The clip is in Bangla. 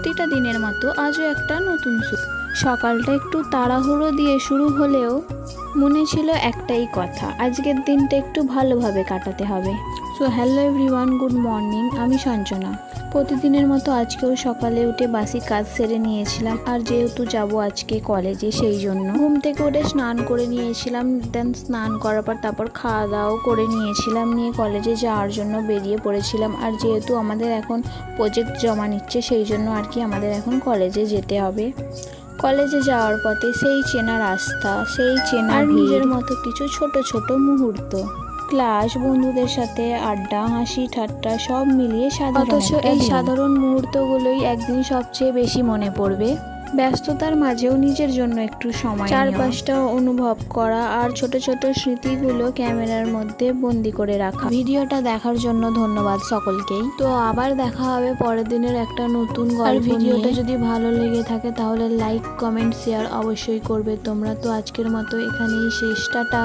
প্রতিটা দিনের মতো আজও একটা নতুন শুরু। সকালটা একটু তাড়াহুড়ো দিয়ে শুরু হলেও মনে ছিল একটাই কথা, আজকের দিনটা একটু ভালোভাবে কাটাতে হবে। So hello everyone, good morning. আমি সঞ্চনা। প্রতিদিনের মতো আজকেও সকালে উঠে বাসি কাজ সেরে নিয়েছিলাম, আর যেহেতু যাব আজকে কলেজে সেই জন্য ঘুম থেকে উঠে স্নান করে নিয়েছিলাম। দেন স্নান করার পর তারপর খাওয়া দাওয়াও করে নিয়েছিলাম, নিয়ে কলেজে যাওয়ার জন্য বেরিয়ে পড়েছিলাম। আর যেহেতু আমাদের এখন প্রজেক্ট জমা নিচ্ছে সেই জন্য আর কি আমাদের এখন কলেজে যেতে হবে। কলেজে যাওয়ার পথে সেই চেনা রাস্তা, সেই চেনা নিজের মতো কিছু ছোট ছোট মুহূর্ত, ক্লাস, বন্ধুদের সাথে আড্ডা, হাসি ঠাট্টা সব মিলিয়ে অথচ এই সাধারণ মুহূর্তগুলোই একদিন সবচেয়ে বেশি মনে পড়বে। ব্যস্ততার মাঝেও নিজের জন্য একটু সময়, চারপাশটা অনুভব করা আর ছোট ছোট স্মৃতিগুলো ক্যামেরার মধ্যে বন্দি করে রাখা। ভিডিওটা দেখার জন্য ধন্যবাদ সকলকেই। তো আবার দেখা হবে পরের দিনের একটা নতুন গল্প। আর ভিডিওটা যদি ভালো লেগে থাকে তাহলে লাইক, কমেন্ট, শেয়ার অবশ্যই করবে তোমরা। তো আজকের মতো এখানেই শেষ, টাটা।